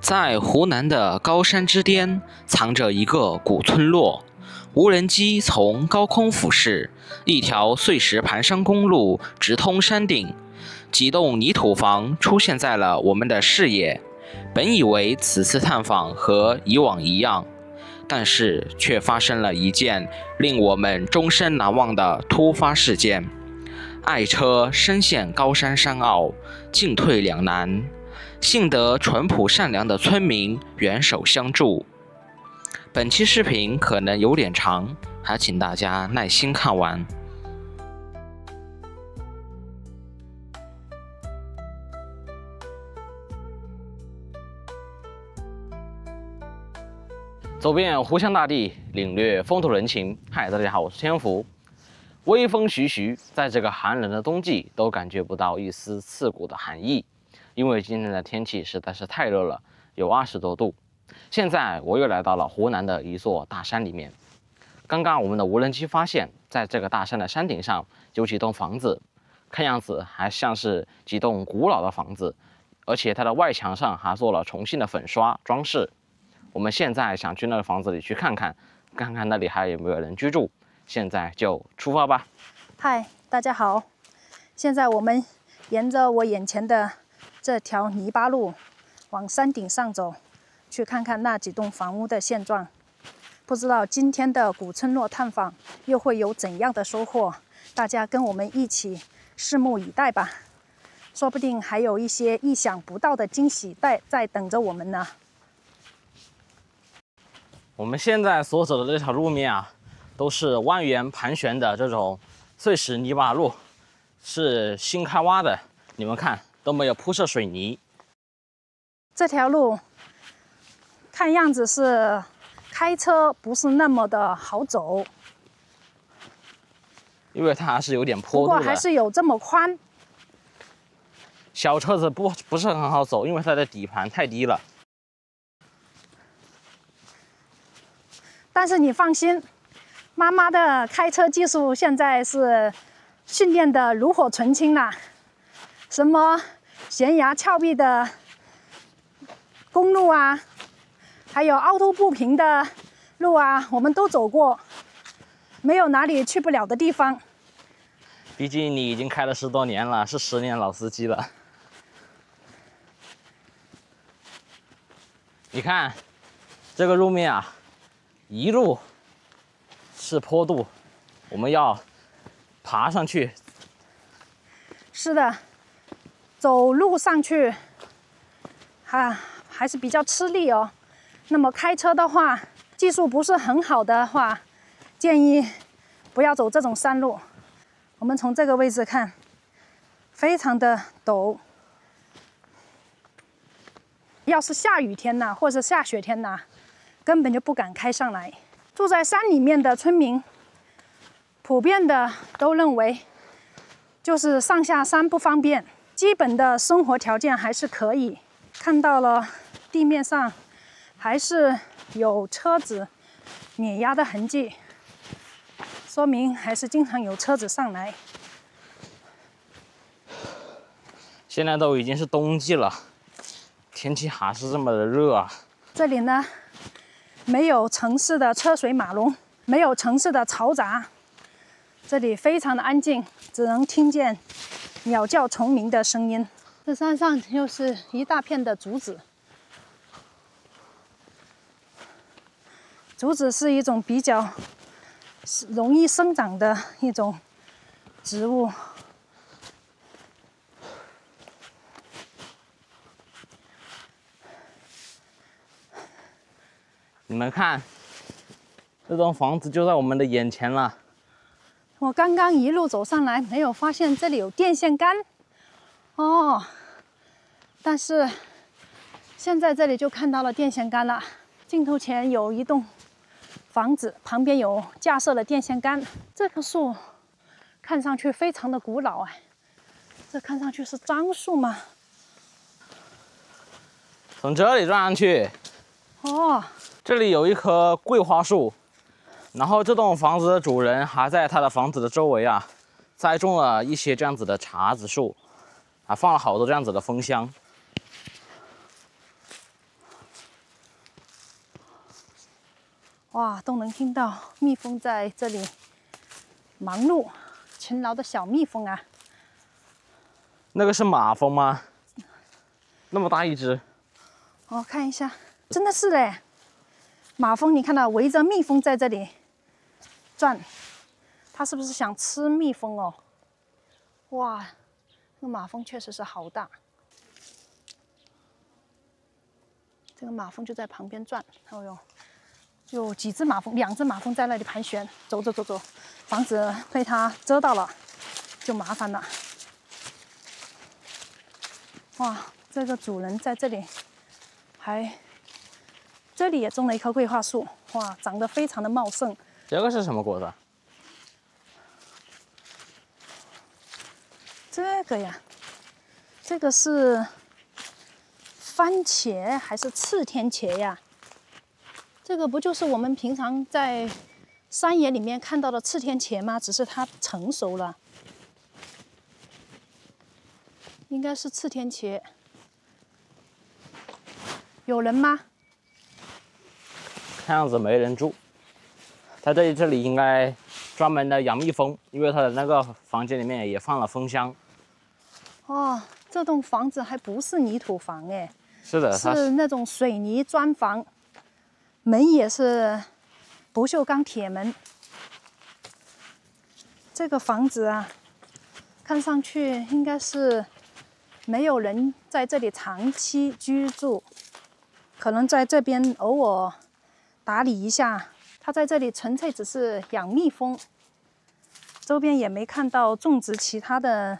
在湖南的高山之巔，藏着一個古村落。無人機從高空俯視，一條碎石盤山公路直通山頂，幾棟泥土房出現在了我們的視野。本以為此次探訪和以往一樣，但是卻發生了一件令我們終身難忘的突發事件。愛車深陷高山山坳，進退兩難。幸得淳樸善良的村民援手相助。本期視頻可能有點長，還請大家耐心看完。走遍湖湘大地，領略風土人情。嗨，大家好，我是天福。微風徐徐，在這個寒冷的冬季，都感覺不到一絲刺骨的寒意。因為今天的天氣實在是太熱了，有20多度。現在我又來到了湖南的一座大山裡面。剛剛我們的無人機發現，在這個大山的山頂上有幾棟房子，看樣子還像是幾棟古老的房子，而且它的外牆上還做了重新的粉刷裝飾。我們現在想去那個房子裡去看看，看看那裡還有沒有人居住。現在就出發吧。嗨，大家好。現在我們沿着我眼前的這條泥巴路往山頂上走，去看看那幾棟房屋的現狀。不知道今天的古村落探訪又會有怎樣的收穫？大家跟我們一起拭目以待吧。說不定還有一些意想不到的驚喜在等着我們呢。我們現在所走的這條路面啊，都是蜿蜒盤旋的這種碎石泥巴路，是新開挖的。你們看，都沒有鋪設水泥。這條路看樣子是開車不是那麼的好走，因為它還是有點坡度的。不過還是有這麼寬。小車子不是很好走，因為它的底盤太低了。但是你放心，媽媽的開車技術現在是訓練的爐火純青啦。什麼懸崖峭壁的公路啊，還有凹凸不平的路啊，我們都走過，沒有哪裡去不了的地方。畢竟你已經開了10多年了，是10年老司機了。你看這個路面啊，一路是坡度，我們要爬上去。是的。走路上去，還是比較吃力哦。那麼開車的話，技術不是很好的話，建議不要走這種山路。我們從這個位置看，非常的陡。要是下雨天吶，或者下雪天吶，根本就不敢開上來。住在山裡面的村民，普遍的都認為，就是上下山不方便。基本的生活條件還是可以。看到了地面上還是有車子碾壓的痕跡，說明還是經常有車子上來。現在都已經是冬季了，天氣還是這麼的熱啊。這裡呢，沒有城市的車水馬龍，沒有城市的嘈雜，這裡非常的安靜，只能聽見鳥叫蟲鳴的聲音。這山上又是一大片的竹子。竹子是一種比較容易生長的一種植物。你們看，這棟房子就在我們的眼前了。我剛剛一路走上來，沒有發現這裡有電線桿哦，但是現在這裡就看到了電線桿了。鏡頭前有一棟房子，旁邊有架設了電線桿。這棵樹看上去非常的古老哎，這看上去是樟樹嗎？從這裡轉上去。哦，這裡有一棵桂花樹。然後這棟房子的主人還在他的房子的周圍啊，栽種了一些這樣子的茶子樹，還放了好多這樣子的蜂箱。哇，都能聽到蜜蜂在這裡忙碌，勤勞的小蜜蜂啊。那個是馬蜂嗎？那麼大一隻。我看一下，真的是嘞。馬蜂，你看到圍着蜜蜂在這裡轉，它是不是想吃蜜蜂哦？哇，這個馬蜂確實是好大。這個馬蜂就在旁邊轉，哦喲，有幾隻馬蜂，2隻馬蜂在那裡盤旋，走，房子被它遮到了，就麻煩了。哇，這個主人在這裡這裡也種了一棵桂花樹，哇，長得非常的茂盛。這個是什麼果子？這個呀，這個是番茄還是刺天茄呀？這個不就是我們平常在山野裡面看到的刺天茄嗎？只是它成熟了，應該是刺天茄。有人嗎？看樣子沒人住。他這裡應該專門的養蜜蜂，因為他的那個房間裡面也放了蜂箱。哦，這棟房子還不是泥土房哎，是的，是那種水泥磚房，門也是不鏽鋼鐵門。這個房子啊，看上去應該是沒有人在這裡長期居住，可能在這邊偶爾打理一下。他在這裡純粹只是養蜜蜂，周邊也沒看到種植其他的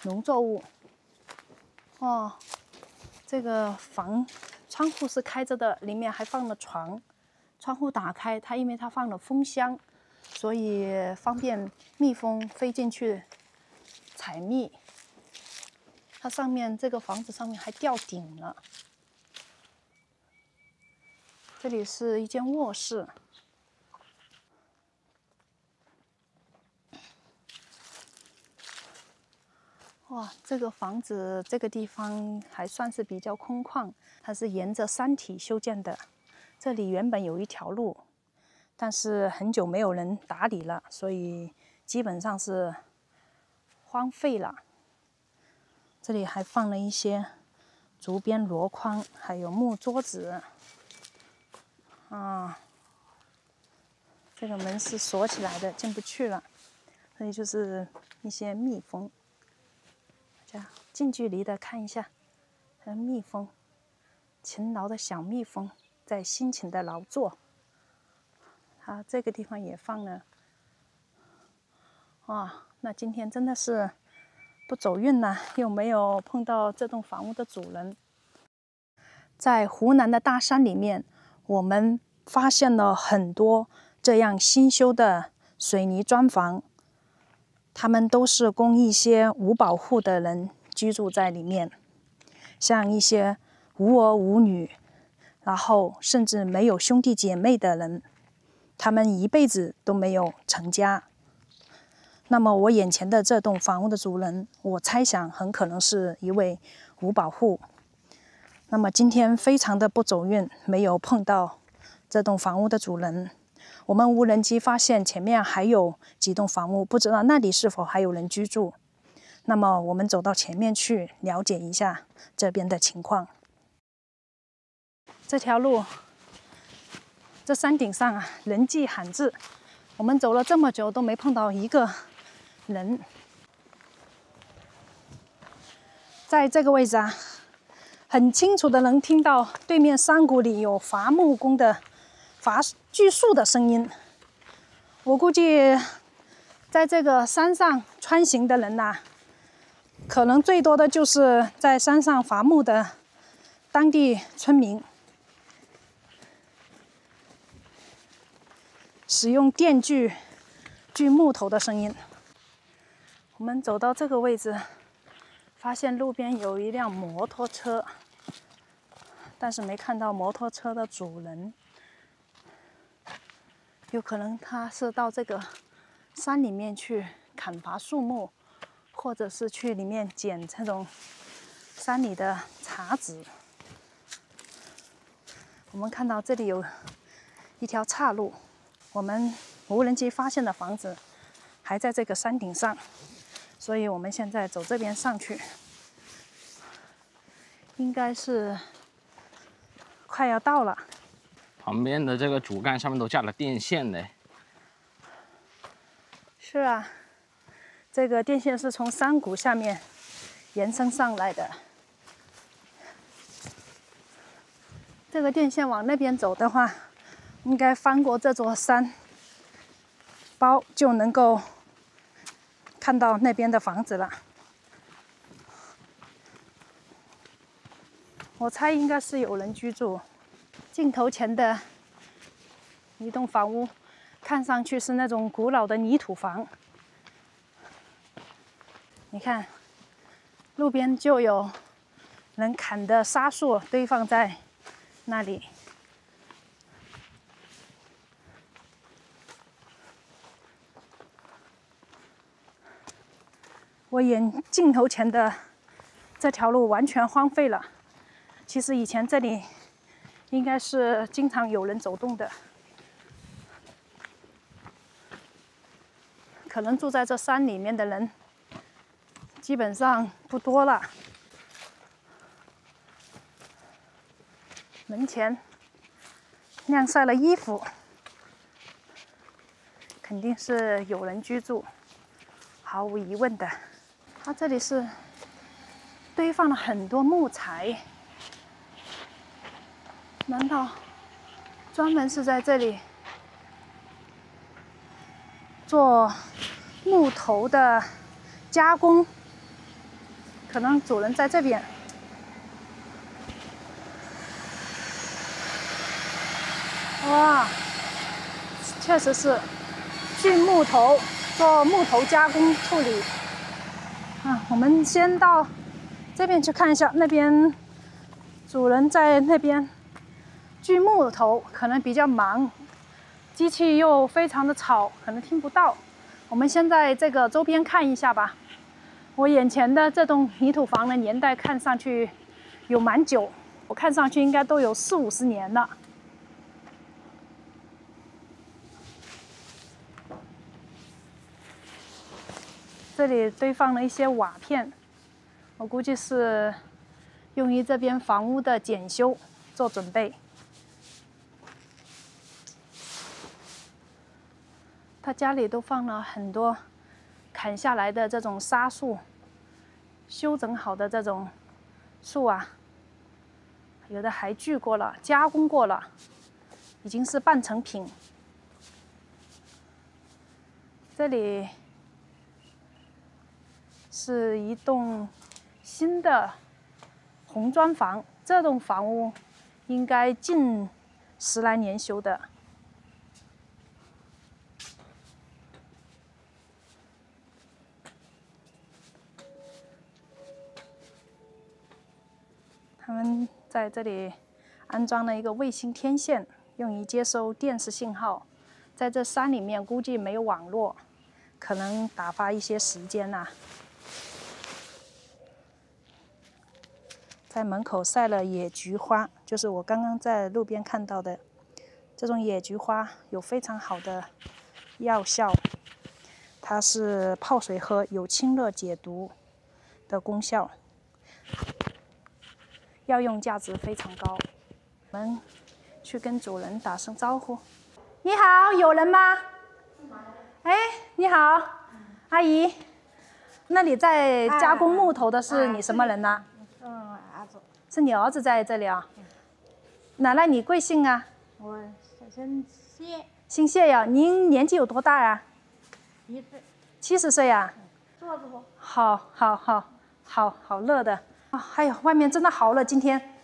農作物。哦，這個房窗戶是開着的，裡面還放了床。窗戶打開，因為它放了蜂箱，所以方便蜜蜂飛進去採蜜。它上面這個房子上面還吊頂了。這裡是一間臥室。哇，這個房子這個地方還算是比較空曠，它是沿着山體修建的。這裡原本有一條路，但是很久沒有人打理了，所以基本上是荒廢了。這裡還放了一些竹編籮筐，還有木桌子。啊，這個門是鎖起來的，進不去了。這裡就是一些蜜蜂。近距離的看一下，蜜蜂，勤勞的小蜜蜂在辛勤的勞作。好，這個地方也放了。哇，那今天真的是不走運吶，又沒有碰到這棟房屋的主人。在湖南的大山裡面，我們發現了很多這樣新修的水泥磚房，他們都是供一些無保戶的人居住在裡面，像一些無兒無女，然後甚至沒有兄弟姐妹的人，他們一輩子都沒有成家。那麼我眼前的這棟房屋的主人，我猜想很可能是一位無保戶。那麼今天非常的不走運，沒有碰到這棟房屋的主人。我們無人機發現前面還有幾棟房屋，不知道那裡是否還有人居住。那麼我們走到前面去了解一下這邊的情況。這條路，這山頂上啊，人跡罕至。我們走了這麼久都沒碰到一個人。在這個位置啊，很清楚的能聽到對面山谷裡有伐木工的锯樹的聲音。我估計在這個山上穿行的人吶，可能最多的就是在山上伐木的當地村民，使用电锯锯木头的声音。我们走到这個位置，發現路邊有一輛摩托車，但是沒看到摩托車的主人。有可能他是到這個山裡面去砍伐樹木，或者是去裡面撿這種山裡的茶籽。我們看到這裡有一條岔路。我們無人機發現的房子還在這個山頂上，所以我們現在走這邊上去，應該是快要到了。旁邊的這個主幹上面都架了電線呢。是啊，這個電線是從山谷下面延伸上來的。這個電線往那邊走的話，應該翻過這座山包就能夠看到那邊的房子了。我猜應該是有人居住。鏡頭前的一棟房屋，看上去是那種古老的泥土房。你看，路邊就有人砍的沙樹堆放在那裡。我眼鏡頭前的這條路完全荒廢了。其實以前這裡應該是經常有人走動的，可能住在這山裡面的人基本上不多了。门前晾曬了衣服，肯定是有人居住，毫無疑問的。它這裡是堆放了很多木材。難道專門是在這裡做木頭的加工？可能主人在這邊。哇，確實是鋸木頭，做木頭加工處理。我們先到這邊去看一下，那邊主人在那邊鋸木頭，可能比較忙，機器又非常的吵，可能聽不到。我們先在這個周邊看一下吧。我眼前的這棟泥土房的年代看上去有蠻久，我看上去應該都有40-50年了。這裡堆放了一些瓦片，我估計是用於這邊房屋的檢修做準備。他家裡都放了很多砍下來的這種沙樹，修整好的這種樹啊，有的還鋸過了，加工過了，已經是半成品。這裡是一棟新的紅磚房，這棟房屋應該近10來年修的。他们在這裡安裝了一個衛星天線，用於接收電視信號。在這山裡面，估計沒有網絡，可能打發一些時間吶。在門口曬了野菊花，就是我剛剛在路邊看到的。這種野菊花有非常好的藥效，它是泡水喝，有清熱解毒的功效，藥用價值非常高。我們去跟主人打聲招呼。你好，有人嗎？哎，你好，阿姨。那裡在加工木頭的是你什麼人呢？兒子。是你兒子在這裡啊？奶奶，你貴姓啊？我姓謝。姓謝呀？您年紀有多大呀？70歲呀？坐着不？好熱的啊！哎呦，外面真的好熱，今天。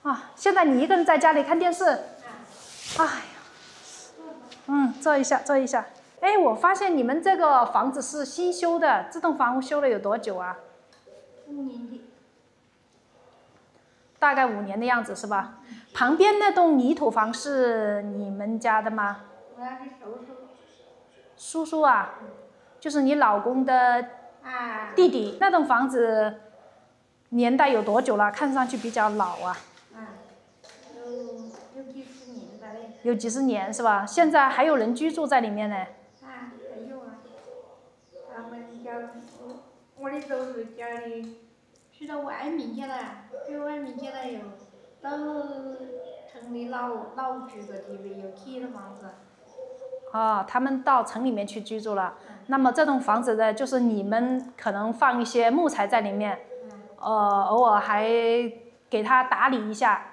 啊，現在你一個人在家裡看電視？哎呀，坐一下。哎，我發現你們這個房子是新修的，這棟房屋修了有多久啊？5年的。大概5年的樣子是吧？旁邊那棟泥土房是你們家的嗎？我的叔叔。叔叔啊，就是你老公的弟弟。那棟房子年代有多久了？看上去比較老啊。有60年的嘞。有幾十年是吧？现在還有人居住在裡面呢。啊，還有啊，他們家，我的都是家裡去到外面去了，去外面去了又到城裡老住的地方又起了房子。哦，他們到城裡面去居住了。那麼這棟房子呢，就是你們可能放一些木材在裡面，偶爾還給它打理一下。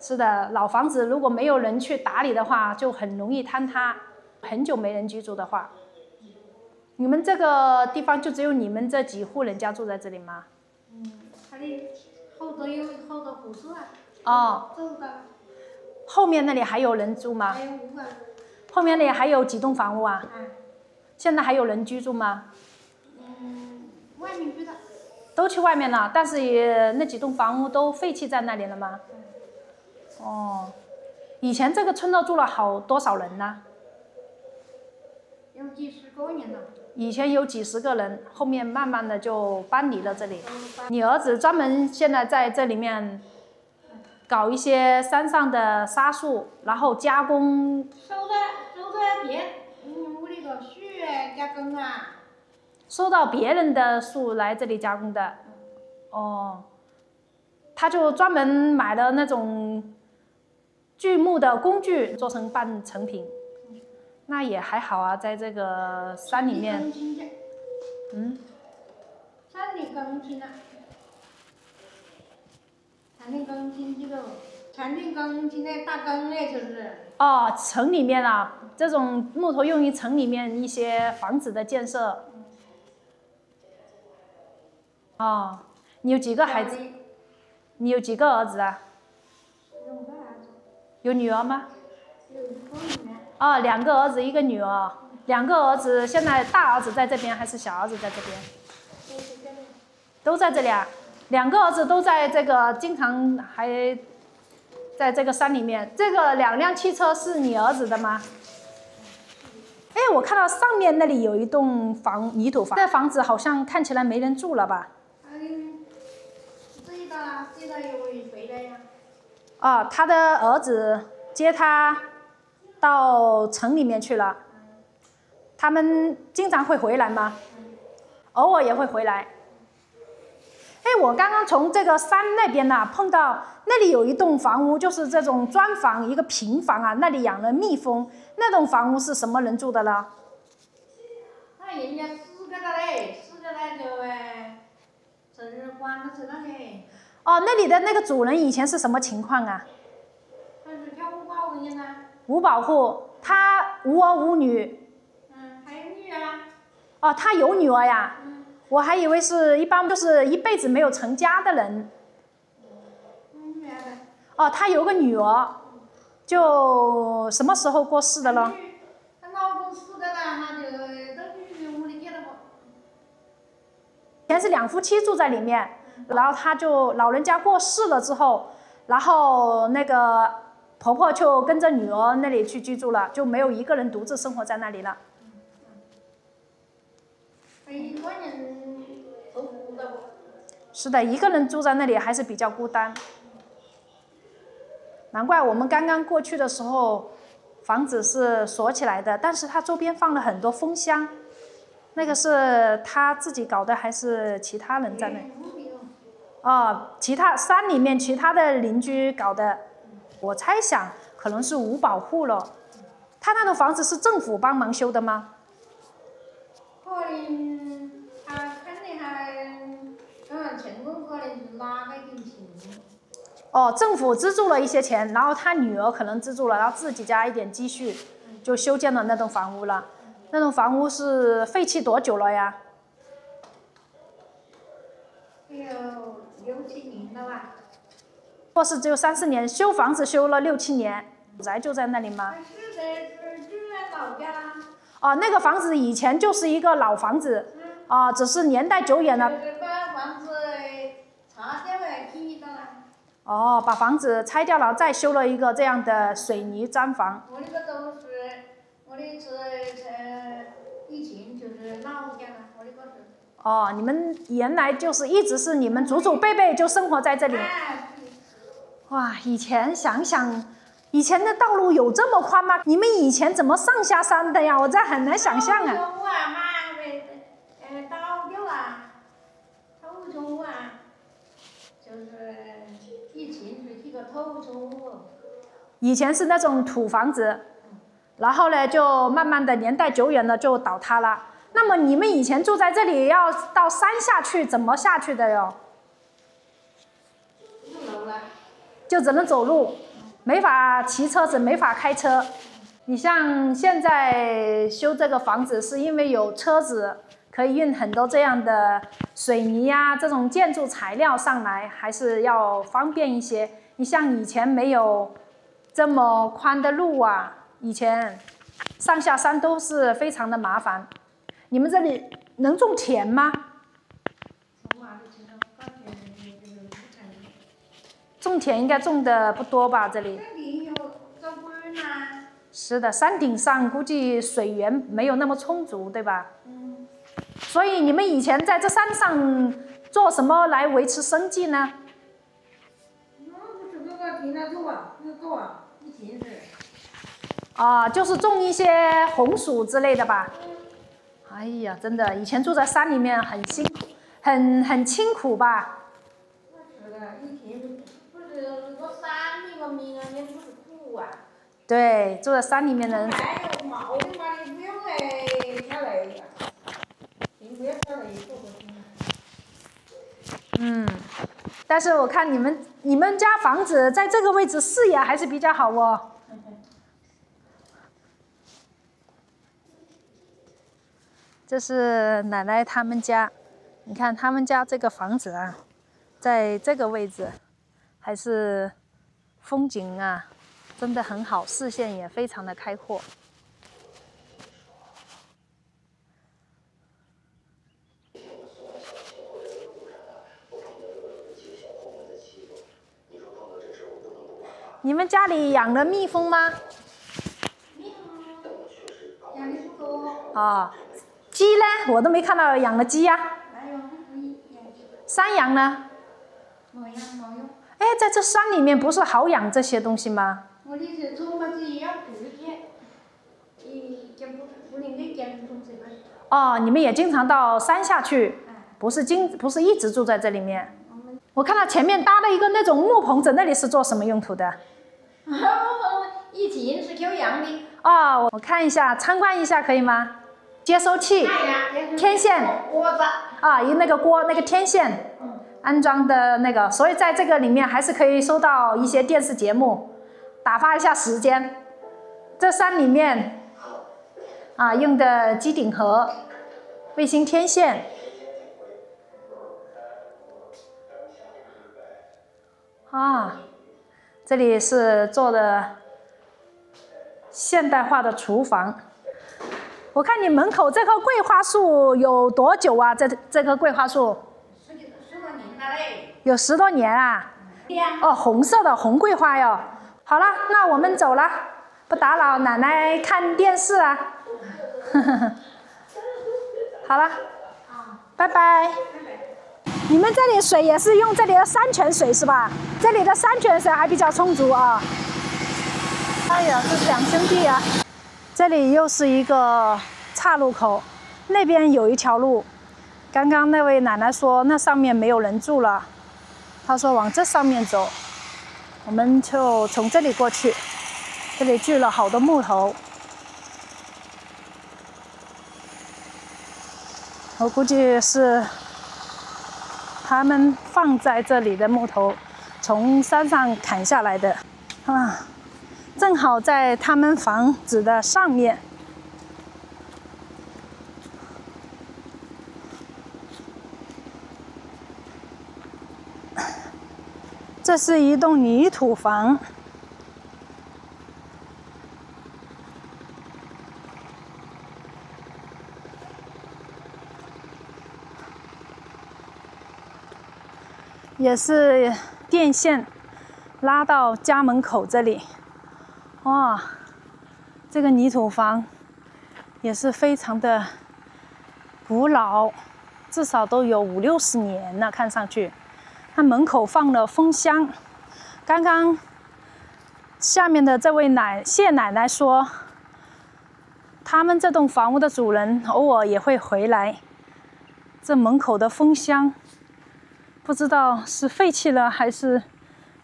是的，老房子如果沒有人去打理的話，就很容易坍塌。很久沒人居住的話，你們這個地方就只有你們這幾戶人家住在這裡嗎？他的好多有好多戶數啊。哦。走的。後面那裡還有人住嗎？還有5個。後面那裡還有幾棟房屋啊？現在還有人居住嗎？外面去的。都去外面了，但是也那幾棟房屋都废棄在那裡了嗎？哦，以前這個村落住了多少人呢？有幾十個人了。以前有幾十個人，後面慢慢的就搬離了這裡。你兒子專門現在在這裡面搞一些山上的沙樹，然後加工。收到別我那個樹加工啊。收到別人的樹來這裡加工的。哦，他就專門買了那種鋸木的工具，做成半成品。那也還好啊，在這個山裡面。山裡更新了。山裡更新這個，山裡更新的大耕嘞，就是。哦，城裡面啊，這種木頭用於城裡面一些房子的建設。哦，你有幾個孩子？你有幾個兒子啊？有2個兒子。有女兒嗎？有1個女兒。哦，2個兒子1個女兒，2個兒子現在大兒子在這邊還是小兒子在這邊？都在這裡啊，2個兒子都在這個，經常還在這個山裡面。這個2輛汽車是你兒子的嗎？哎，我看到上面那裡有一棟泥土房，這房子好像看起來沒人住了吧？接着又回來呀。哦，他的兒子接他到城裡面去了。他們經常会回來嗎？偶爾也會回來。哎，我剛剛從這個山那邊呢，碰到那裡有一棟房屋，就是這種磚房，一個平房啊，那裡養了蜜蜂。那棟房屋是什麼人住的了？那人家4個的嘞，4個嘞就是關了去了嘞。哦，那裡的那個主人以前是什麼情況啊？他是跳5保戶人啊。5保戶，他無兒無女。還有女兒。哦，他有女兒呀。我還以為是一般就是一輩子沒有成家的人。女兒的。哦，他有個女兒，就什麼時候過世的了？她老公死的了，她就到女屋裡去了不？以前是2夫妻住在裡面。然後他就老人家過世了之後，然後那個婆婆就跟着女兒那裡去居住了，就沒有一個人獨自生活在那裡了。一個人都孤的不？是的，一個人住在那裡還是比較孤單。難怪我們剛剛過去的時候，房子是鎖起來的，但是它周邊放了很多蜂箱。那個是他自己搞的還是其他人在那裡？哦，山裡面其他的鄰居搞的，我猜想可能是5保戶了。他那棟房子是政府幫忙修的嗎？可能他肯定還，成功可能是哪個点钱。哦，政府資助了一些錢，然後他女兒可能資助了，然後自己家一點積蓄，就修建了那棟房屋了。那棟房屋是廢棄多久了呀？有6、7年了吧。或是只有3、4年，修房子修了6、7年，住宅就在那裡吗？是的，就在老家啦。哦，那個房子以前就是一個老房子，只是年代久遠了。把房子拆掉了，劈掉了。哦，把房子拆掉了，再修了一個這樣的水泥氈房。我那個都是，我的是以前就是老家了，我那個是。哦，你們原來就是一直是你們祖祖輩輩就生活在這裡。哇，以前想想以前的道路有這麼寬嗎？你們以前怎麼上下山的呀？我這很難想象啊。以前是那種土房子，然後呢，就慢慢的年代久遠了就倒塌了。那麼你们以前住在這裡，要到山下去，怎麼下去的喲？就只能走路，沒法騎車子，沒法開車。你像現在修這個房子，是因為有車子可以運很多這樣的水泥啊，這種建築材料上來，還是要方便一些。你像以前沒有這麼寬的路啊，以前上下山都是非常的麻煩。你們這裡能種田嗎？種田應該種的不多吧？這裡。是的，山頂上估計水源沒有那麼充足，對吧？所以你們以前在這山上做什麼來維持生計呢？就是種一些紅薯之類的吧。哎呀，真的，以前住在山裡面很辛苦，很清苦吧？是的，以前不是说山里个民啊，也不是苦啊。对，住在山裡面的人。毛的嘛，你不用来下來呀，你不要下來做個但是我看你們家房子在這個位置視野還是比較好哦。這是奶奶他們家，你看他們家這個房子啊，在這個位置，還是風景啊，真的很好，視線也非常的開闊。你們家裡養了蜜蜂嗎？蜜蜂養的不多。啊，雞呢？我都沒看到養了雞呀。沒有，山羊呢？沒有。哎，在這山裡面不是好養這些東西嗎？我的是從我自己要住的，就不能給建築這個。哦，你們也經常到山下去，不是一直住在這裡面。我看到前面搭了一個那種木棚子，那裡是做什麼用途的？以前是烤羊的。哦，我看一下，參觀一下可以嗎？接收器、天線。鍋子。有那個鍋，那個天線。安裝的那個，所以在這個裡面還是可以收到一些電視節目，打發一下時間。這山裡面用的機頂盒、衛星天線。這裡是做的現代化的廚房。我看你門口這棵桂花樹有多久啊？這棵桂花樹10多年了嘞。有10多年啊？對呀。哦，紅色的紅桂花喲。好了，那我們走了，不打擾奶奶看電視啊。好了，拜拜。你們這裡水也是用這裡的山泉水是吧？這裡的山泉水還比較充足啊。哎呀，這是兩兄弟啊。這裡又是一個岔路口，那邊有一條路。剛剛那位奶奶說那上面沒有人住了，她說往這上面走，我們就從這裡過去。這裡聚了好多木頭，我估計是他們放在這裡的木頭，從山上砍下來的正好在他們房子的上面。這是一棟泥土房，也是電線拉到家門口這裡。哇，這個泥土房也是非常的古老，至少都有50、60年了，看上去。它門口放了風箱，剛剛下面的這位謝奶奶說，他們这棟房屋的主人偶爾也会回来。這門口的風箱，不知道是廢棄了還是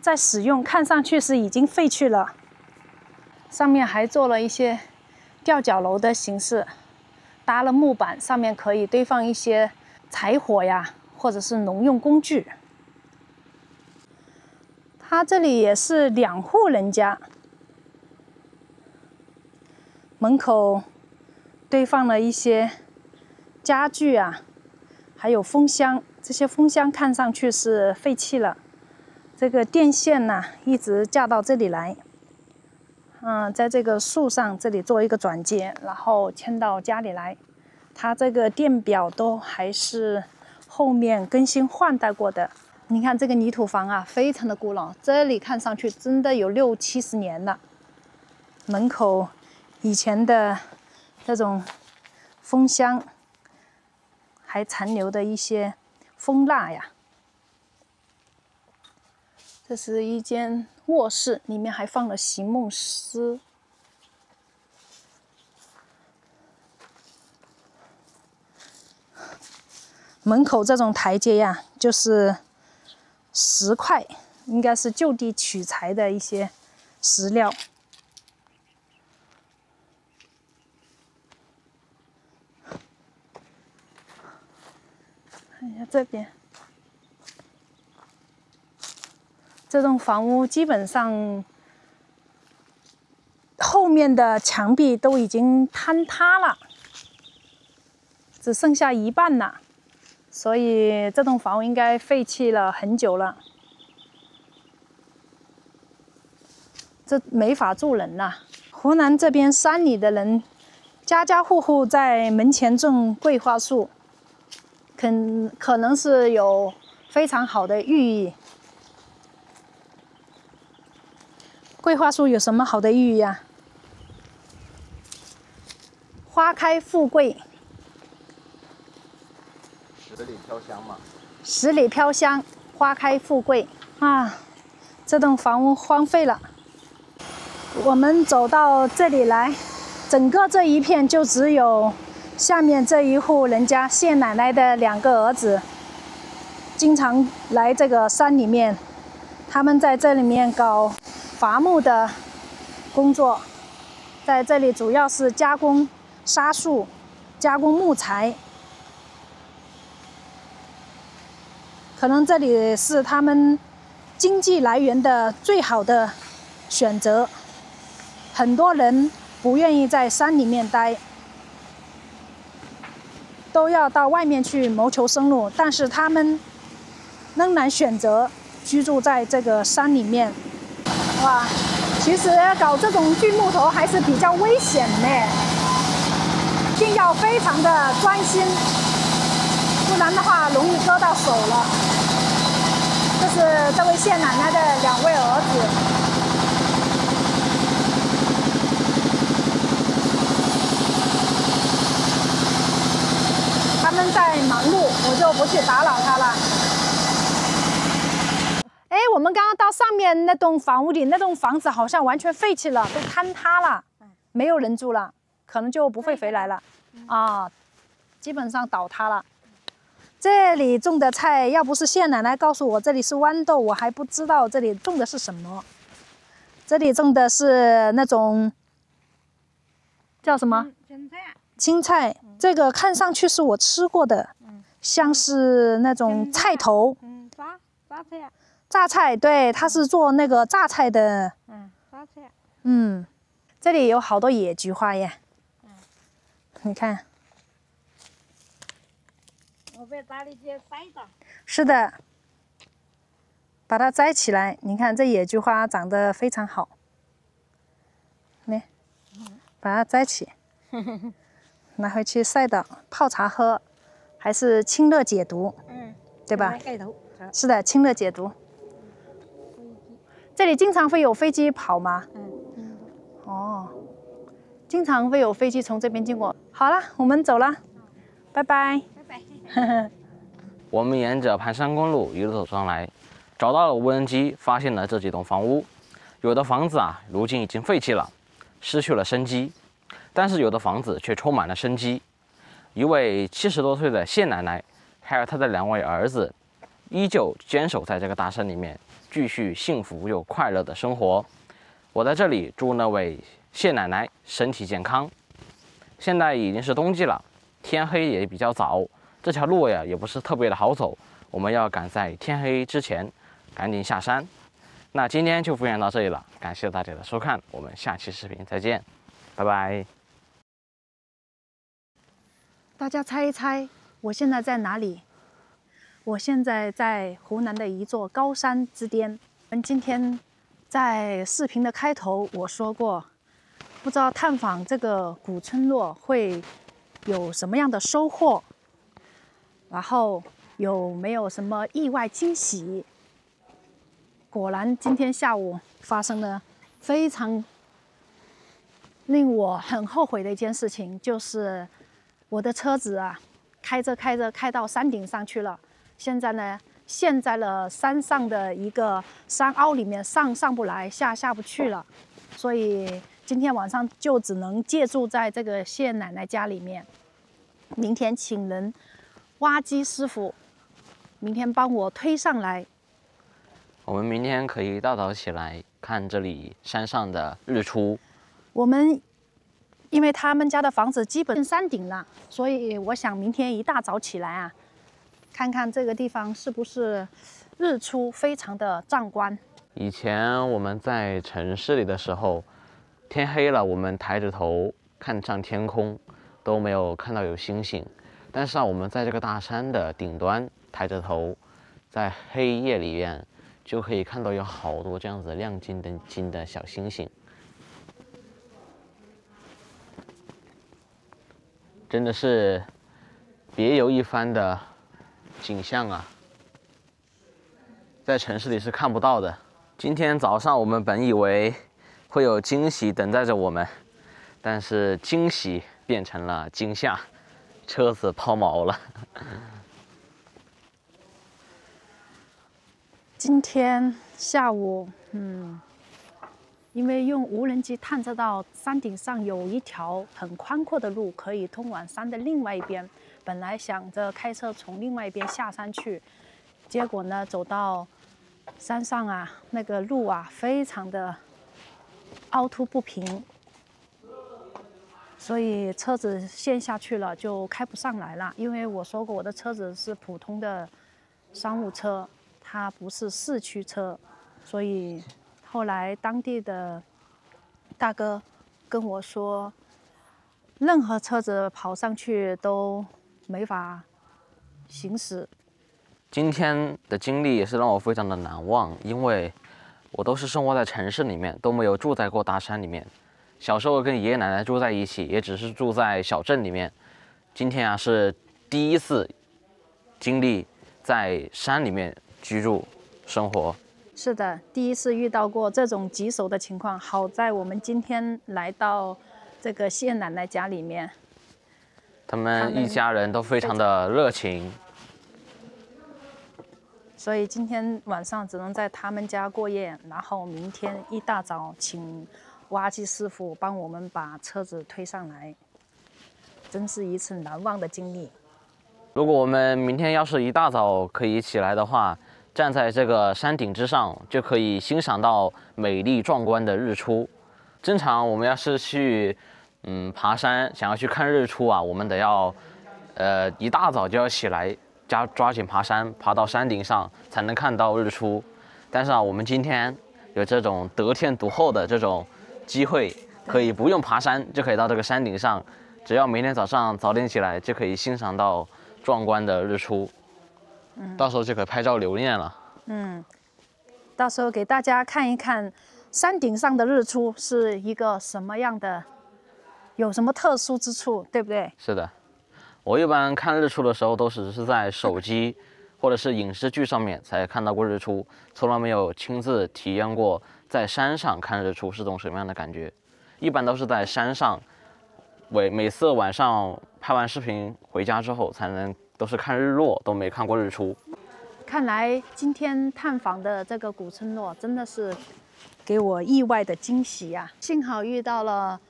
在使用，看上去是已經廢去了。上面還做了一些吊腳樓的形式，搭了木板，上面可以堆放一些柴火呀，或者是農用工具。它這裡也是2戶人家，門口堆放了一些家具啊，還有風箱。這些風箱看上去是廢棄了。這個電線呢，一直架到這裡來。在這個樹上這裡做一個轉接，然後牽到家裡來。它這個電表都還是後面更新換代過的。你看這個泥土房啊，非常的古老，這裡看上去真的有60、70年了。門口以前的這種風箱，還殘留的一些蜂蠟呀。這是一間臥室，裡面還放了席夢思。門口這種台階呀，就是石塊，應該是就地取材的一些石料。看一下這邊。這棟房屋基本上後面的牆壁都已經坍塌了，只剩下一半了，所以這棟房屋應該廢棄了很久了。這沒法住人了。湖南這邊山裡的人，家家戶戶在門前種桂花樹，可能是有非常好的寓意。桂花樹有什麼好的寓意呀？花開富貴，十里飄香嘛。十里飄香，花開富貴啊！這棟房屋荒廢了。我們走到這裡來，整個這一片就只有下面這一戶人家謝奶奶的2個兒子，經常來這個山裡面，他們在這裡面搞伐木的工作，在這裡主要是加工砂樹、加工木材。可能這裡是他們經濟來源的最好的選擇。很多人不願意在山裡面待，都要到外面去謀求生路，但是他們仍然選擇居住在這個山裡面。哇，其實搞這種锯木頭還是比較危險的，一定要非常的專心，不然的話容易割到手了。這是這位謝奶奶的2位兒子。他們在忙碌，我就不去打擾他了。哎，我們剛剛到上面那棟房屋裡，那棟房子好像完全廢棄了，都坍塌了，沒有人住了，可能就不會回來了。啊，基本上倒塌了。這裡種的菜，要不是謝奶奶告訴我這裡是豌豆，我還不知道這裡種的是什麼。這裡種的是那種叫什麼？青菜。這個看上去是我吃過的，像是那種菜頭。榨菜。榨菜，對，它是做那個榨菜的。榨菜。這裡有好多野菊花耶。你看。我被大力姐摘的。是的。把它摘起來，你看這野菊花長得非常好。来，把它摘起。拿回去曬的，泡茶喝，還是清熱解毒，對吧？是的，清熱解毒。這裡經常會有飛機跑嗎？哦，經常會有飛機從這邊經過。好了，我們走了，拜拜。拜拜。我們沿着盤山公路一路走上來，找到了無人機，發現了這幾棟房屋。有的房子啊，如今已經廢棄了，失去了生機，但是有的房子卻充滿了生機。一位70多歲的謝奶奶，還有她的2位兒子，依舊堅守在這個大山裡面，繼續幸福又快樂的生活。我在這裡祝那位謝奶奶身體健康。現在已經是冬季了，天黑也比較早，這條路呀也不是特別的好走，我們要趕在天黑之前趕緊下山。那今天就分享到這裡了，感謝大家的收看，我們下期視頻再見，拜拜。大家猜一猜，我現在在哪裡？我現在在湖南的一座高山之巔。今天在視頻的開頭我說過，不知道探訪這個古村落會有什麼樣的收穫，然後有沒有什麼意外驚喜？果然，今天下午發生了非常令我很後悔的一件事情，就是我的車子啊，開着開到山頂上去了。現在呢，陷在了山上的一個山凹裡面，上不來，下不去了。所以今天晚上就只能借住在這個謝奶奶家裡面。明天請人挖機師傅，明天幫我推上來。我們明天可以一大早起來看這裡山上的日出。我們因為他們家的房子基本山頂了，所以我想明天一大早起來啊，看看這個地方是不是日出非常的壯觀。以前我們在城市裡的時候，天黑了，我們抬着頭看上天空，都沒有看到有星星。但是啊，我們在這個大山的頂端抬着頭，在黑夜裡面就可以看到有好多這樣子亮晶晶的小星星，真的是別有一番的景象啊，在城市裡是看不到的。今天早上我们本以为會有驚喜等待着我們，但是驚喜變成了驚嚇，車子拋錨了。今天下午，因為用無人機探測到山頂上有一條很寬闊的路，可以通往山的另外一邊。本來想着開車從另外一邊下山去，結果呢，走到山上啊，那個路啊，非常的凹凸不平，所以車子陷下去了，就開不上來了。因為我說過，我的車子是普通的商務車，它不是市區車，所以後來當地的大哥跟我說，任何車子跑上去都沒法行駛。今天的經歷也是讓我非常的難忘，因為我都是生活在城市裡面，都沒有住在過大山裡面。小時候跟爺爺奶奶住在一起，也只是住在小鎮裡面。今天啊，是第一次經歷在山裡面居住生活。是的，第一次遇到過這種棘手的情況。好在我們今天來到這個謝奶奶家裡面，他們一家人都非常的熱情，所以今天晚上只能在他們家過夜，然後明天一大早請挖機師傅幫我們把車子推上來，真是一次難忘的經歷。如果我們明天要是一大早可以起來的話，站在這個山頂之上，就可以欣賞到美麗壯觀的日出。正常我們要是去爬山，想要去看日出啊，我們得要一大早就要起來，抓緊爬山，爬到山頂上才能看到日出。但是啊，我們今天有這種得天獨厚的這種機會，可以不用爬山就可以到這個山頂上，只要每天早上早點起來，就可以欣賞到壯觀的日出。到時候就可以拍照留念了。到時候給大家看一看山頂上的日出是一個什麼樣的，有什麼特殊之處，對不對？是的，我一般看日出的時候都只是在手機或者是影視劇上面才看到過日出，從來沒有親自體驗過在山上看日出是種什麼樣的感覺。一般都是在山上，每次晚上拍完視頻回家之後才能。都是看日落，都沒看過日出。看來今天探訪的這個古村落真的是給我意外的驚喜呀！幸好遇到了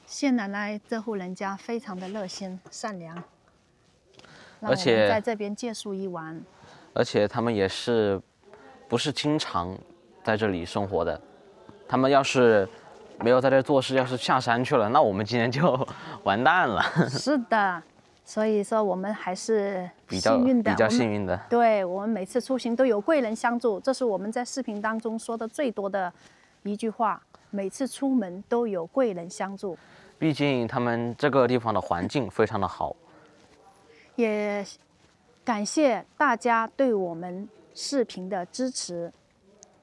謝奶奶這戶人家，非常的熱心善良，讓我們在這邊借宿一晚。而且他們也是不是經常在這裡生活的，他們要是沒有在這做事，要是下山去了，那我們今天就完蛋了。是的。所以說，我们还是幸運的，比較幸運的。对，我們每次出行都有貴人相助，這是我們在視頻當中說的最多的一句話。每次出門都有貴人相助。畢竟他們這個地方的環境非常的好。也感謝大家對我們視頻的支持。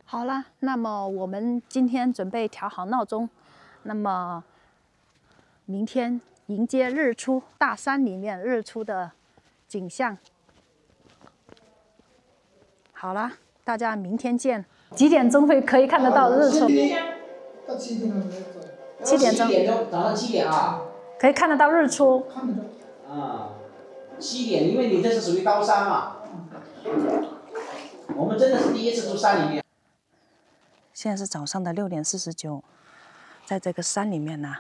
好了，那麼我們今天準備調好鬧鐘，那麼明天迎接日出，大山裡面日出的景象。好了，大家明天見。幾點鐘會可以看得到日出？7點鐘，早上7點啊。可以看得到日出。看得到。啊，7點，因為你這是屬於高山嘛。我們真的是第一次住山裡面。現在是早上的6點49，在這個山裡面呢。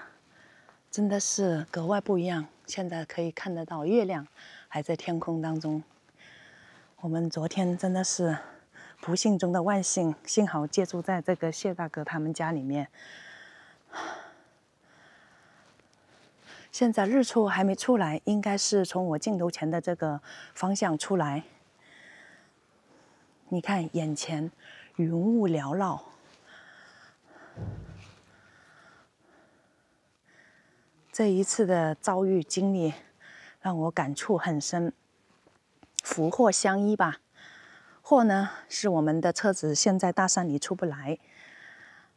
真的是格外不一樣。現在可以看得到月亮還在天空當中。我們昨天真的是不幸中的萬幸，幸好借住在這個謝大哥他們家裡面。現在日出還沒出來，應該是從我鏡頭前的這個方向出來。你看眼前雲霧繚繞。這一次的遭遇經歷，讓我感觸很深。福禍相依吧，禍呢是我們的車子現在大山裡出不來，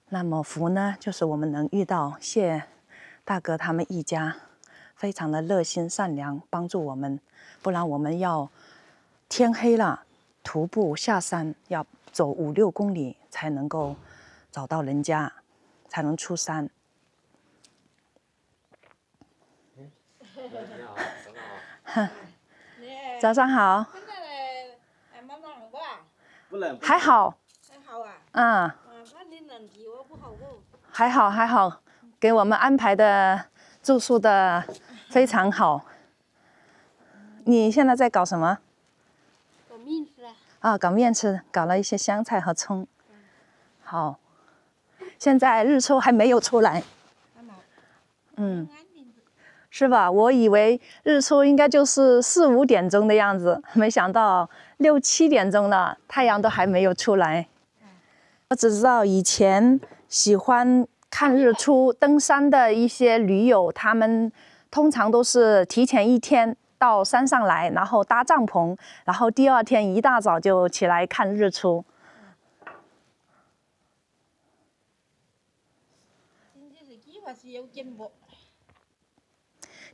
那麼福呢就是我們能遇到謝大哥他們一家，非常的熱心善良，幫助我們，不然我們要天黑了徒步下山，要走5、6公里才能夠找到人家，才能出山。早上好。還好。嗯。還好還好，給我們安排的住宿的非常好。你現在在搞什麼？搞麵吃啊。啊，搞麵吃，搞了一些香菜和蔥。好。現在日出還沒有出來。嗯。是吧？我以為日出應該就是4、5點鐘的樣子，沒想到6、7點鐘了，太陽都還沒有出來。我只知道以前喜歡看日出、登山的一些驢友，他們通常都是提前1天到山上來，然後搭帳篷，然後第2天一大早就起來看日出。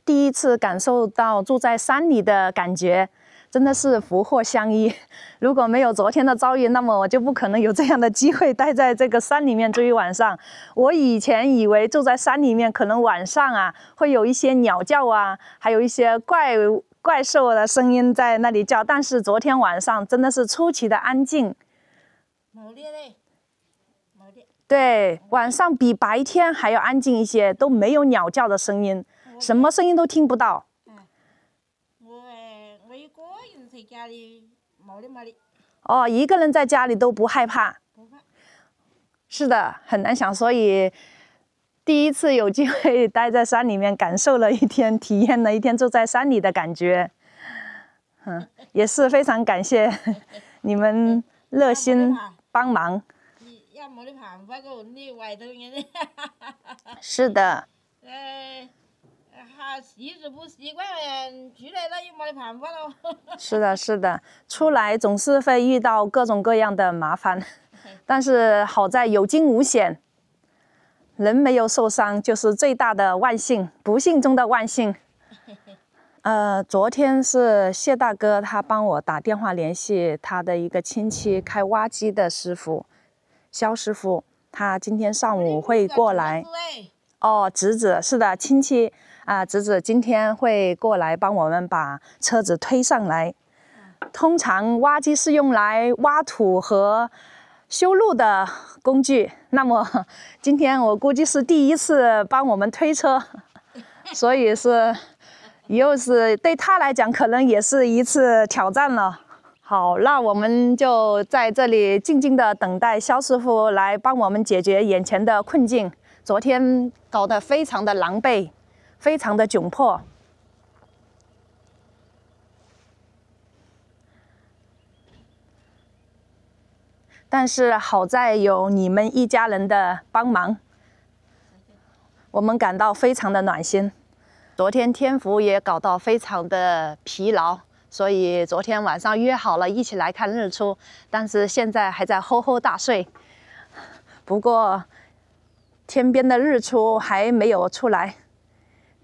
第一次感受到住在山裡的感覺，真的是福禍相依。如果沒有昨天的遭遇，那麼我就不可能有這樣的機會待在這個山裡面住一晚上。我以前以為住在山裡面，可能晚上啊會有一些鳥叫啊，還有一些怪獸的聲音在那裡叫，但是昨天晚上真的是出奇的安靜。對，晚上比白天還要安靜一些，都沒有鳥叫的聲音。什麼聲音都聽不到。我一個人在家裡冇的。哦，一個人在家裡都不害怕。不怕。是的，很難想，所以第一次有機會待在山裡面，感受了1天，體驗了1天住在山裡的感覺。也是非常感謝你們熱心幫忙。是的。習不習慣，出來了又沒辦法了。是的，是的，出來總是會遇到各種各樣的麻煩，但是好在有驚無險，人沒有受傷就是最大的萬幸，不幸中的萬幸。昨天是謝大哥他幫我打電話聯繫他的一個親戚開挖機的師傅，肖師傅，他今天上午會過來。哦，侄子，是的，親戚。侄子今天會過來幫我們把車子推上來。通常挖機是用來挖土和修路的工具。那麼今天我估計是第一次帮我們推車，所以是又是对他来講可能也是一次挑戰了。好，那我們就在這裡靜靜的等待蕭師傅來幫我們解決眼前的困境。昨天搞得非常的狼狽，非常的窘迫。但是好在有你們一家人的幫忙，我們感到非常的暖心。昨天天福也搞到非常的疲勞，所以昨天晚上約好了一起來看日出，但是現在還在齁齁大睡。不過天邊的日出還沒有出來，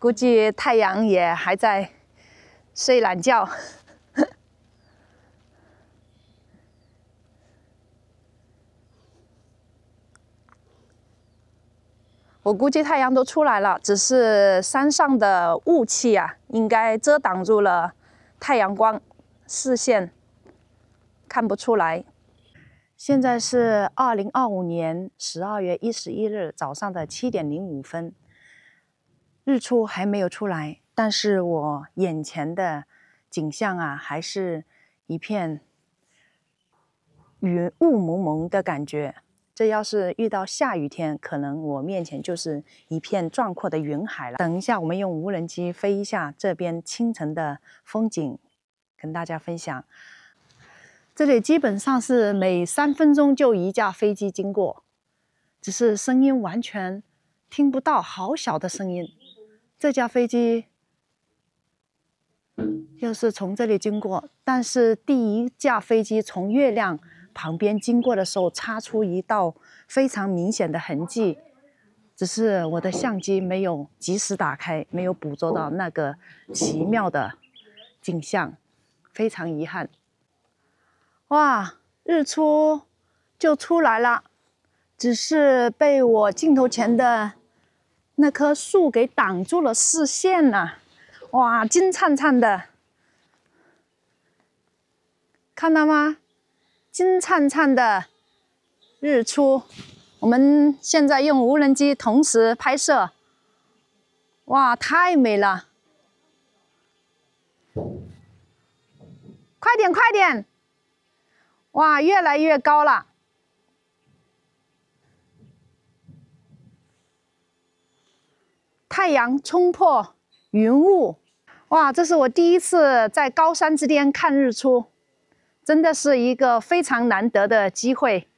估計太陽也還在睡懶覺。我估計太陽都出來了，只是山上的霧氣啊，應該遮擋住了太陽光，視線看不出來。現在是2025年12月11日早上的7點05分，日出還沒有出來，但是我眼前的景象啊，還是一片雲霧蒙蒙的感覺。這要是遇到下雨天，可能我面前就是一片壯闊的雲海了。等一下，我們用無人機飛一下這邊清晨的風景，跟大家分享。這裡基本上是每3分鐘就一架飛機經過，只是聲音完全聽不到，好小的聲音。這架飛機又是從這裡經過，但是第一架飛機從月亮旁邊經過的時候，擦出一道非常明顯的痕跡，只是我的相機沒有及時打開，沒有捕捉到那個奇妙的景象，非常遺憾。哇，日出就出來了，只是被我鏡頭前的那棵樹給擋住了視線啊！哇，金燦燦的，看到嗎？金燦燦的日出，我們現在用無人機同時拍攝，哇，太美了！快點，快點！哇，越來越高了。太陽衝破雲霧，哇，這是我第一次在高山之巔看日出。真的是一個非常難得的機會。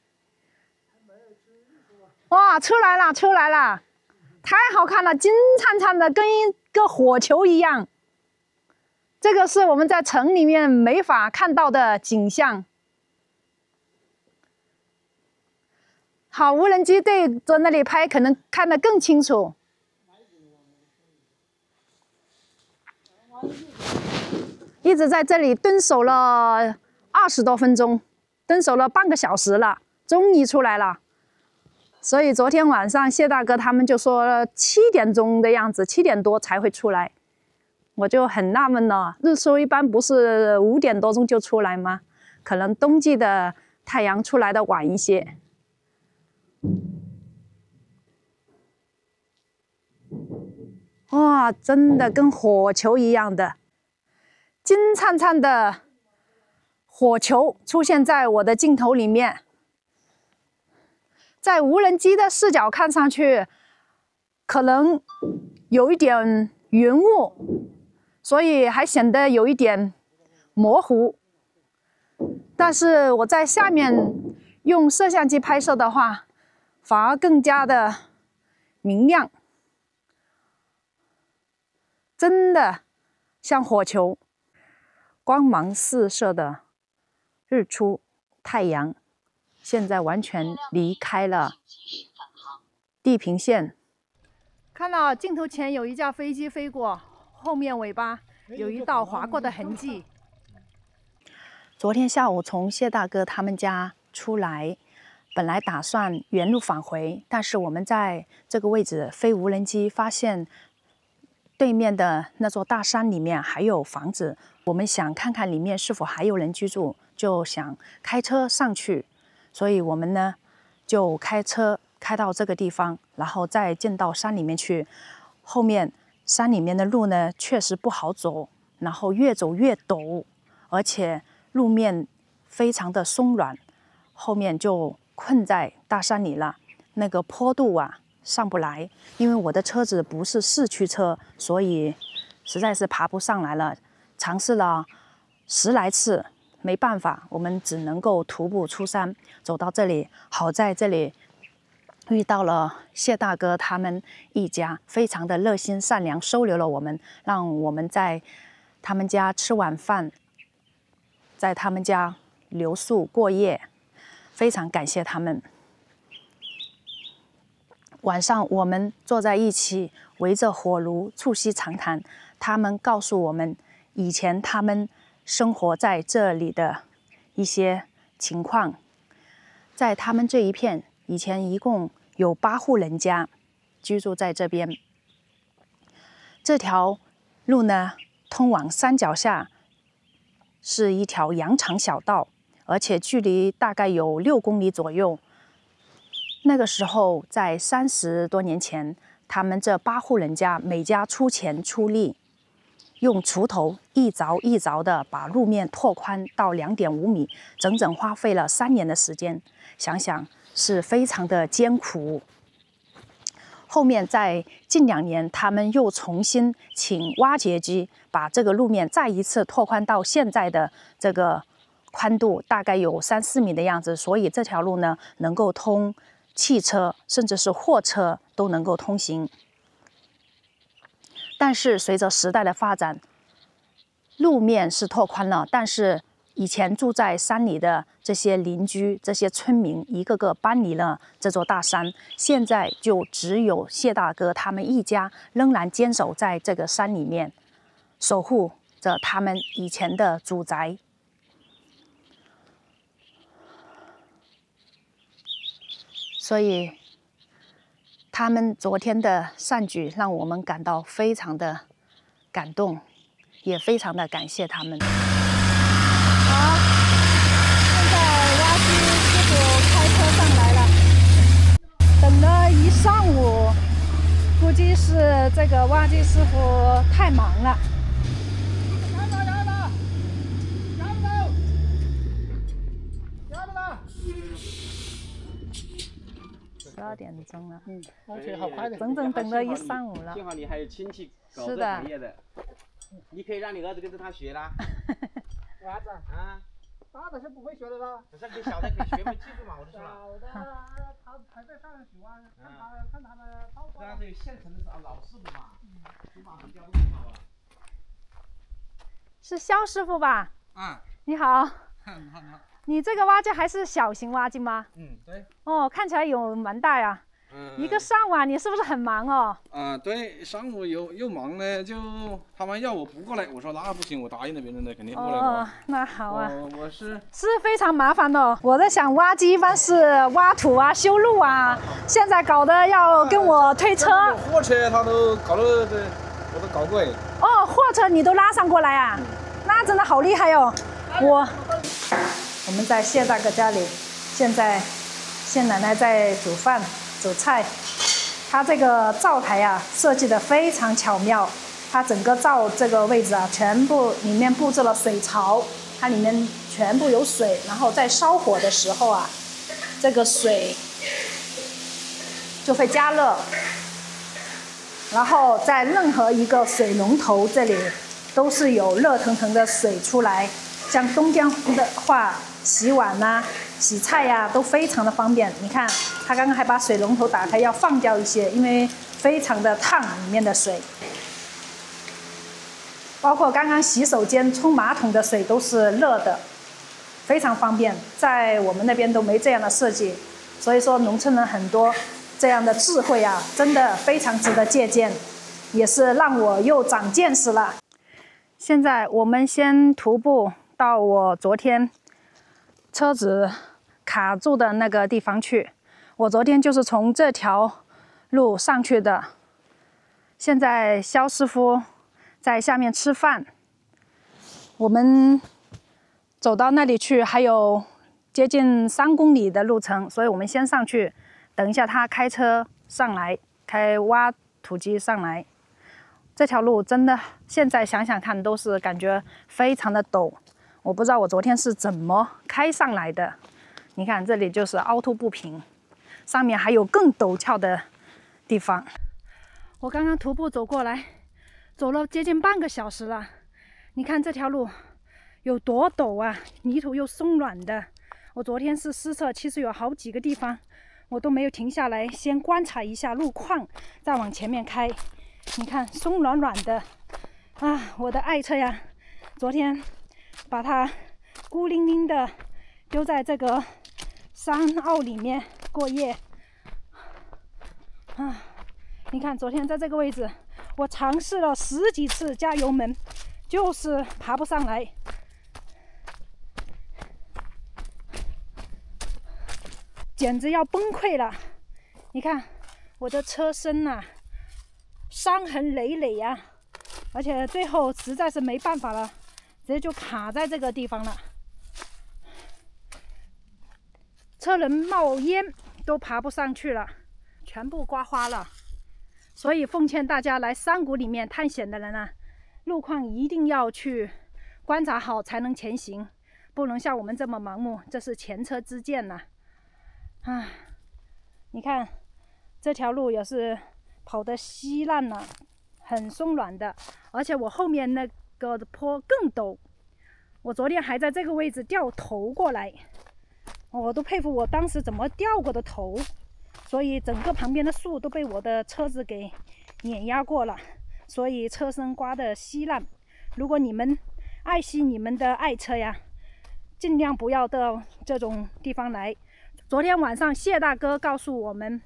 哇，出來了，出來了，太好看了，金燦燦的，跟一個火球一樣。這個是我們在城裡面沒法看到的景象。好，無人機對着那裡拍，可能看得更清楚。一直在這裡蹲守了20多分鐘，蹲守了半個小時了，終於出來了。所以昨天晚上謝大哥他們就說7點鐘的樣子，7點多才會出來。我就很納悶了，日出一般不是5點多鐘就出來嗎？可能冬季的太陽出來的晚一些。哇，真的跟火球一樣的，金燦燦的火球出現在我的鏡頭裡面，在無人機的視角看上去，可能有一點雲霧，所以還顯得有一點模糊。但是我在下面用攝像機拍攝的話，反而更加的明亮，真的像火球，光芒四射的日出太陽，現在完全離開了地平線。看到鏡頭前有一架飛機飛過，後面尾巴有一道劃過的痕跡。昨天下午從謝大哥他們家出來，本來打算原路返回，但是我們在這個位置飛無人機，發現對面的那座大山裡面還有房子，我們想看看裡面是否還有人居住，就想開車上去。所以我們呢就開車開到這個地方，然後再進到山裡面去。後面山裡面的路呢確實不好走，然後越走越陡，而且路面非常的鬆軟，後面就困在大山裡了。那個坡度啊上不來，因為我的車子不是四驅車，所以實在是爬不上來了。嘗試了10來次，沒辦法，我們只能夠徒步出山，走到這裡。好在這裡遇到了謝大哥他們一家，非常的熱心善良，收留了我們，讓我們在他們家吃晚飯，在他們家留宿過夜，非常感謝他們。晚上我們坐在一起，圍着火爐促膝長談，他們告訴我們以前他們生活在這裡的一些情況。在他們這一片，以前一共有8戶人家居住在這邊。這條路呢，通往山腳下，是一條羊腸小道，而且距離大概有6公里左右。那個時候，在30多年前，他們這8戶人家每家出錢出力，用鋤頭一凿一凿的把路面拓寬到2.5米，整整花費了3年的時間。想想是非常的艱苦。後面在近2年，他們又重新請挖掘機把這個路面再一次拓寬到現在的這個寬度，大概有3、4米的樣子。所以這條路呢，能夠通汽車甚至是貨車都能夠通行。但是隨着時代的發展，路面是拓寬了，但是以前住在山裡的這些鄰居、這些村民，一個個搬離了這座大山，現在就只有謝大哥他們一家仍然堅守在這個山裡面，守護着他們以前的祖宅。所以，他們昨天的善舉讓我們感到非常的感動，也非常的感謝他們。好，現在挖機師傅開車上來了，等了一上午，估計是這個挖機師傅太忙了。12點鐘了，而且好快的，整整等了一上午了。幸好你還有親戚搞這行業的，你可以讓你兒子跟着他學啦。兒子啊，大的是不會學的啦。可是你小的可以學嘛，記住嘛，我就說了。小的他还在上学啊，看他的操作。这个现成的是老师傅嘛，就马上教不好了。是肖師傅吧？啊，你好。你好，你好。你這個挖機還是小型挖機嗎？對。哦，看起來有蠻大呀。一個上午啊，你是不是很忙哦？對，上午又忙呢，就他們要我不過來，我說那不行，我答應了別人的，肯定過來。哦，那好啊。我是非常麻煩的哦。我在想，挖機一般是挖土啊、修路啊，現在搞得要跟我推車。貨車他都搞了，我都搞過。哦，貨車你都拉上過來啊？那真的好厲害哦。我們在謝大哥家裡，現在謝奶奶在煮飯煮菜。他這個灶台啊設計得非常巧妙，它整個灶這個位置啊，全部裡面佈置了水槽，它裡面全部有水，然後在燒火的時候啊，這個水就會加熱，然後在任何一個水龍頭這裡都是有熱騰騰的水出來。像冬天的話，洗碗啊、洗菜呀、都非常的方便。你看，他剛剛還把水龍頭打開，要放掉一些，因為非常的燙，裡面的水。包括剛剛洗手間沖馬桶的水都是熱的，非常方便。在我們那邊都沒這樣的設計，所以說農村人很多這樣的智慧啊，真的非常值得借鑑，也是讓我又長見識了。現在我們先徒步到我昨天車子卡住的那個地方去。我昨天就是從這條路上去的。現在肖師傅在下面吃飯，我們走到那裡去還有接近3公里的路程，所以我们先上去，等一下他開車上來，開挖土機上來。這條路真的，現在想想看，都是感覺非常的陡。我不知道我昨天是怎麼開上來的。你看這裡就是凹凸不平，上面還有更陡峭的地方。我剛剛徒步走過來，走了接近半個小時了。你看這條路有多陡啊，泥土又鬆軟的。我昨天是失策，其實有好幾個地方我都沒有停下來，先觀察一下路況，再往前面開。你看鬆軟軟的啊，我的愛車呀，昨天把它孤零零的丟在這個山坳裡面過夜啊。你看昨天在這個位置，我嘗試了10幾次加油門，就是爬不上來。簡直要崩潰了！你看我的車身啊，傷痕累累呀，而且最後實在是沒辦法了，直接就卡在這個地方了。車輪冒煙都爬不上去了，全部刮花了。所以奉勸大家來山谷裡面探險的人啊，路況一定要去觀察好才能前行，不能像我們這麼盲目，這是前車之鑑吶。啊，你看這條路也是跑得稀爛了，很鬆軟的，而且我後面那個坡更陡，我昨天還在這個位置掉頭過來，我都佩服我當時怎麼掉過的頭，所以整個旁邊的樹都被我的車子給碾壓過了，所以車身刮得稀爛。如果你們愛惜你們的愛車呀，盡量不要到這種地方來。昨天晚上謝大哥告訴我們，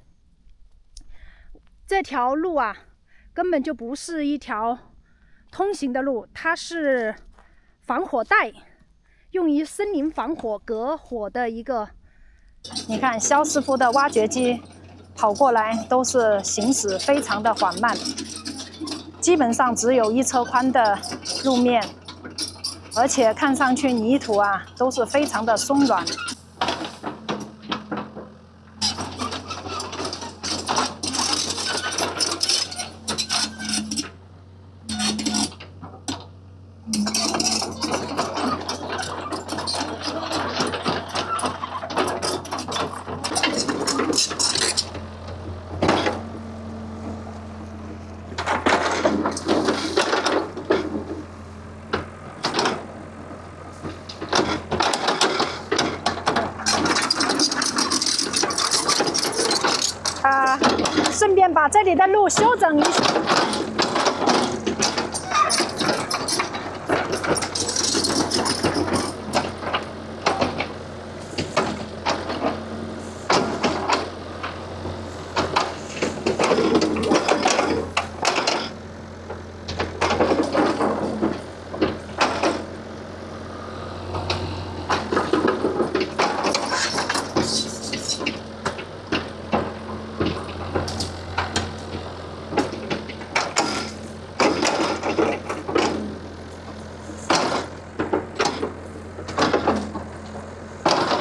這條路啊根本就不是一條通行的路，它是防火帶，用於森林防火隔火的一個。你看肖師傅的挖掘機跑過來都是行駛非常的緩慢，基本上只有1車寬的路面，而且看上去泥土啊都是非常的鬆軟。顺便把這裡的路修整一下。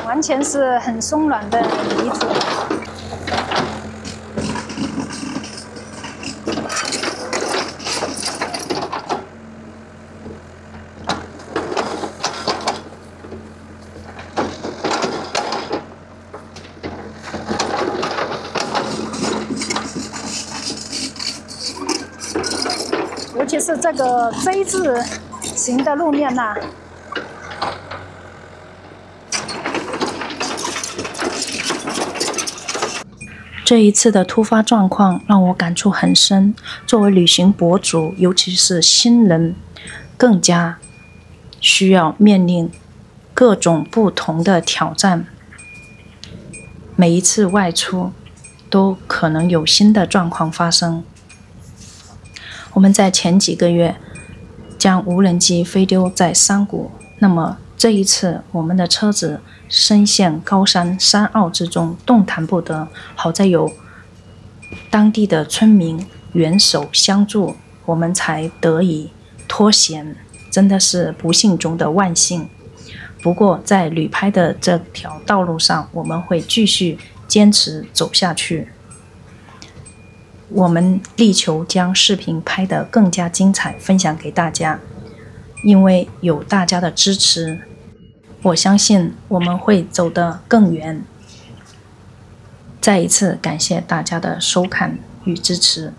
完全是很鬆軟的泥土。尤其是這個 Z 字形的路面吶。這一次的突發狀況讓我感觸很深。作為旅行博主，尤其是新人，更加需要面臨各種不同的挑戰。每一次外出，都可能有新的狀況發生。我們在前幾個月將無人機飛丟在山谷，那麼這一次我們的車子深陷高山山坳之中，動彈不得。好在有當地的村民援手相助，我們才得以脫險，真的是不幸中的萬幸。不過在旅拍的這條道路上，我們會繼續堅持走下去。我們力求將視頻拍得更加精彩，分享給大家。因為有大家的支持，我相信我們會走得更遠。再一次感謝大家的收看與支持。